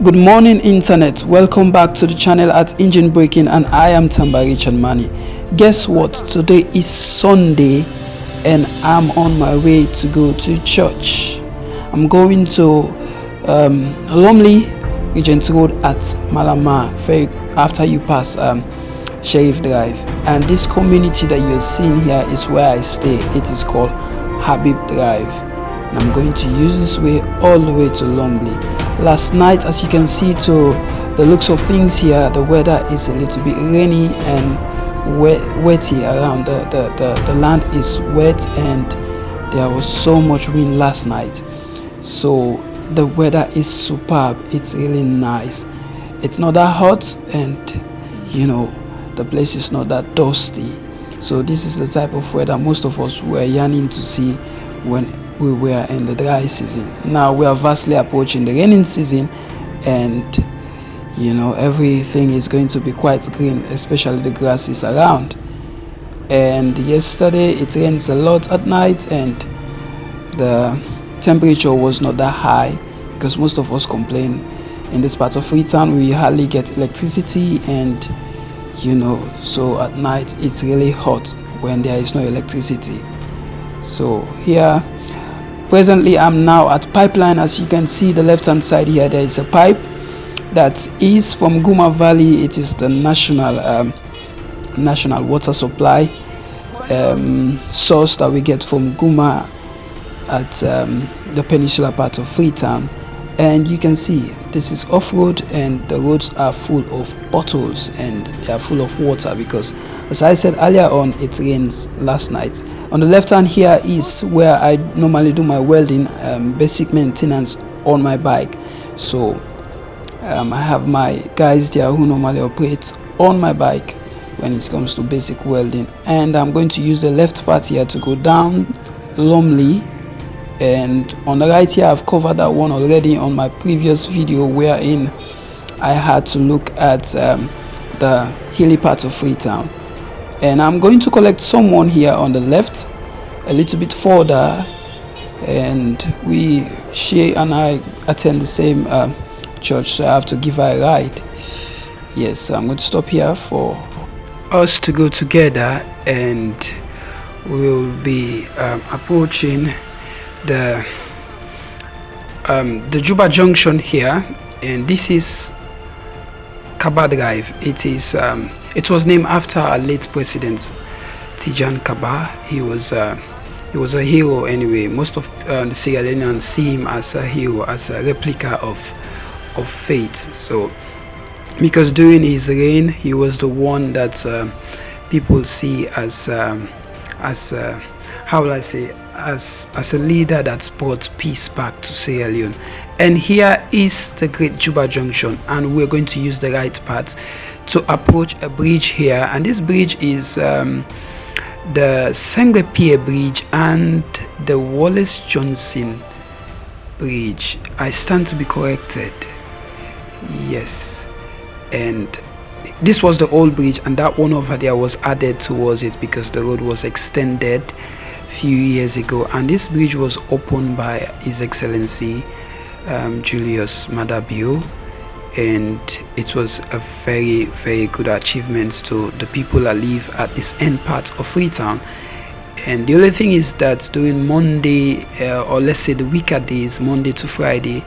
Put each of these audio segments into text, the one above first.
Good morning, internet. Welcome back to the channel at Engine Breaking, and I am Tambari Chanmani. Guess what? Today is Sunday and I'm on my way to go to church. I'm going to Lumley Regent Road at Malama after you pass Sheriff Drive. And this community that you're seeing here is where I stay. It is called Habib Drive. And I'm going to use this way all the way to Lumley. Last night, as you can see to the looks of things here, the weather is a little bit rainy and wetty around. The land is wet and there was so much wind last night. So the weather is superb. It's really nice. It's not that hot and the place is not that dusty. So this is the type of weather most of us were yearning to see when we were in the dry season. Now we are vastly approaching the raining season, and everything is going to be quite green, especially the grasses around. And yesterday it rains a lot at night and the temperature was not that high because most of us complain in this part of Freetown we hardly get electricity, and so at night it's really hot when there is no electricity. So here presently I'm now at Pipeline. As you can see, the left hand side here, there is a pipe that is from Guma Valley. It is the national water supply source that we get from Guma at the peninsula part of Freetown. And you can see this is off-road and the roads are full of potholes and they are full of water because, as I said earlier on, it rains last night. On the left hand here is where I normally do my welding, basic maintenance on my bike. So I have my guys there who normally operate on my bike when it comes to basic welding, and I'm going to use the left part here to go down Lumley. And on the right here, I've covered that one already on my previous video wherein I had to look at the hilly parts of Freetown. And I'm going to collect someone here on the left a little bit further, and she and I attend the same church, so I have to give her a ride. Yes, so I'm going to stop here for us to go together, and we'll be approaching the Juba Junction here, and this is Kaba Drive. It was named after our late president Tijan Kaba. He was a hero anyway. Most of the Sierra Leoneans see him as a hero, as a replica of faith. So because during his reign he was the one that people see as how will I say, as a leader that's brought peace back to Sierra Leone. And here is the Great Juba Junction, and we're going to use the right path to approach a bridge here. And this bridge is the Sengwe Pier Bridge and the Wallace Johnson Bridge. I stand to be corrected. Yes, and this was the old bridge, and that one over there was added towards it because the road was extended few years ago, and this bridge was opened by His Excellency Julius Maada Bio, and it was a very, very good achievement to the people that live at this end part of Freetown. And the only thing is that during Monday, or let's say the weaker days, Monday to Friday,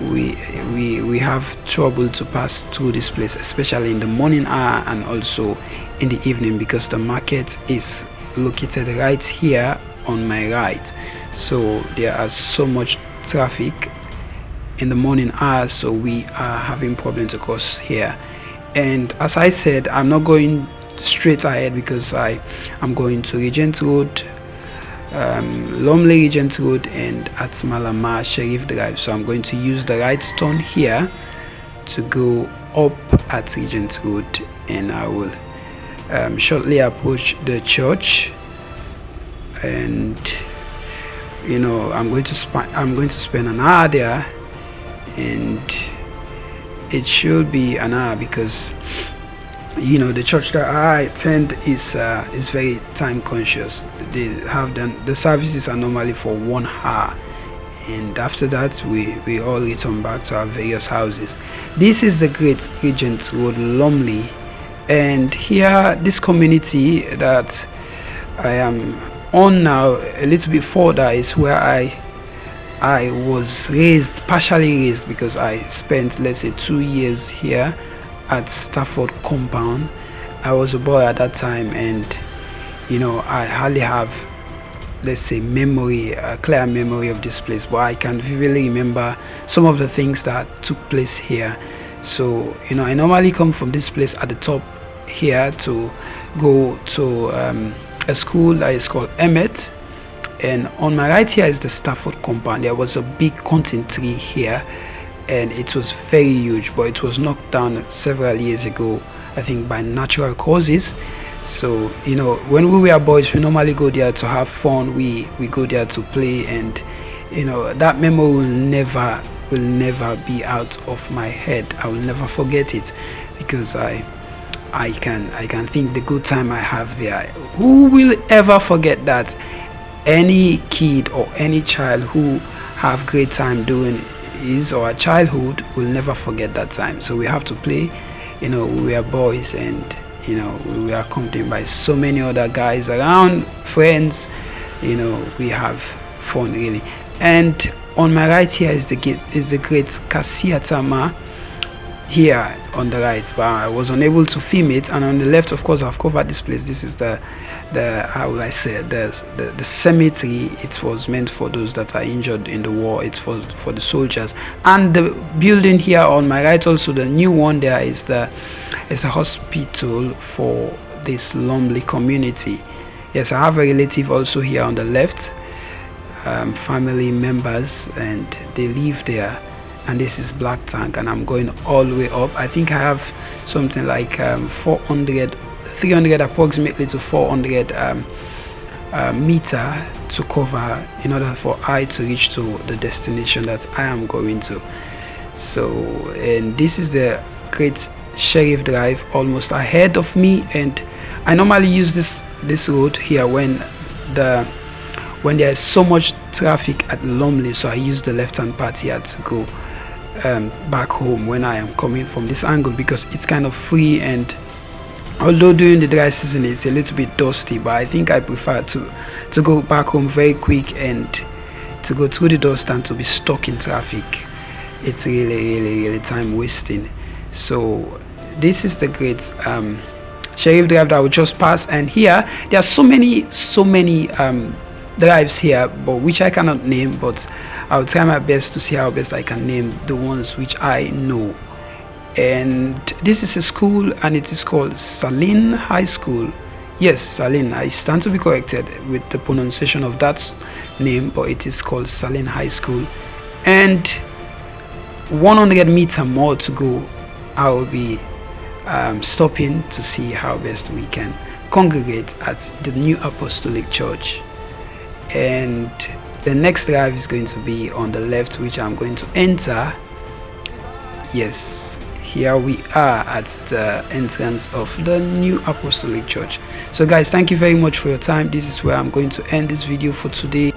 we have trouble to pass through this place, especially in the morning hour and also in the evening, because the market is located right here on my right. So there are so much traffic in the morning hours, so we are having problems to cross here. And as I said, I'm not going straight ahead because I am going to Regent Road, Lumley Regent Road, and at Malama Sheriff Drive. So I'm going to use the right turn here to go up at Regent Road, and I will shortly approach the church. And I'm going to spend an hour there, and it should be an hour because the church that I attend is very time conscious. They have done the services are normally for 1 hour, and after that we all return back to our various houses. This is the Great Regent Road, Lumley, and here this community that I am on now, a little bit further, is where I was raised, partially raised, because I spent, let's say, 2 years here at Stafford compound. I was a boy at that time, and I hardly have, let's say, a clear memory of this place, but I can vividly remember some of the things that took place here. So I normally come from this place at the top here to go to a school that is called Emmet, and on my right here is the Stafford compound. There was a big cotton tree here, and it was very huge, but it was knocked down several years ago, I think by natural causes. So when we were boys, we normally go there to have fun. We go there to play, and that memory will never be out of my head. I will never forget it, because I can think the good time I have there. Who will ever forget that? Any kid or any child who have great time doing his or her childhood will never forget that time. So we have to play. We were boys, and we were accompanied by so many other guys around, friends. We have fun, really. And on my right here is the great Kasiatama here on the right, but I was unable to film it. And on the left, of course, I've covered this place. This is the how will I say, the cemetery. It was meant for those that are injured in the war. It's for the soldiers. And the building here on my right, also the new one there, is a hospital for this Lumley community. Yes, I have a relative also here on the left, family members, and they live there. And this is Black Tank, and I'm going all the way up. I think I have something like 300 approximately to 400 meter to cover in order for I to reach to the destination that I am going to. So, and this is the Great Sheriff Drive almost ahead of me, and I normally use this road here when there is so much traffic at Lumley, so I use the left-hand part here to go back home when I am coming from this angle, because it's kind of free, and although during the dry season it's a little bit dusty, but I think I prefer to go back home very quick and to go through the dust than to be stuck in traffic. It's really time wasting. So this is the Great Sheriff Drive that we just passed, and here there are so many drives here, but which I cannot name, but I'll try my best to see how best I can name the ones which I know. And this is a school, and it is called Saline High School. Yes, Saline. I stand to be corrected with the pronunciation of that name, but it is called Saline High School. And 100 meters more to go, I will be stopping to see how best we can congregate at the New Apostolic Church. And the next drive is going to be on the left, which I'm going to enter. Yes, here we are at the entrance of the New Apostolic Church. So guys, thank you very much for your time. This is where I'm going to end this video for today.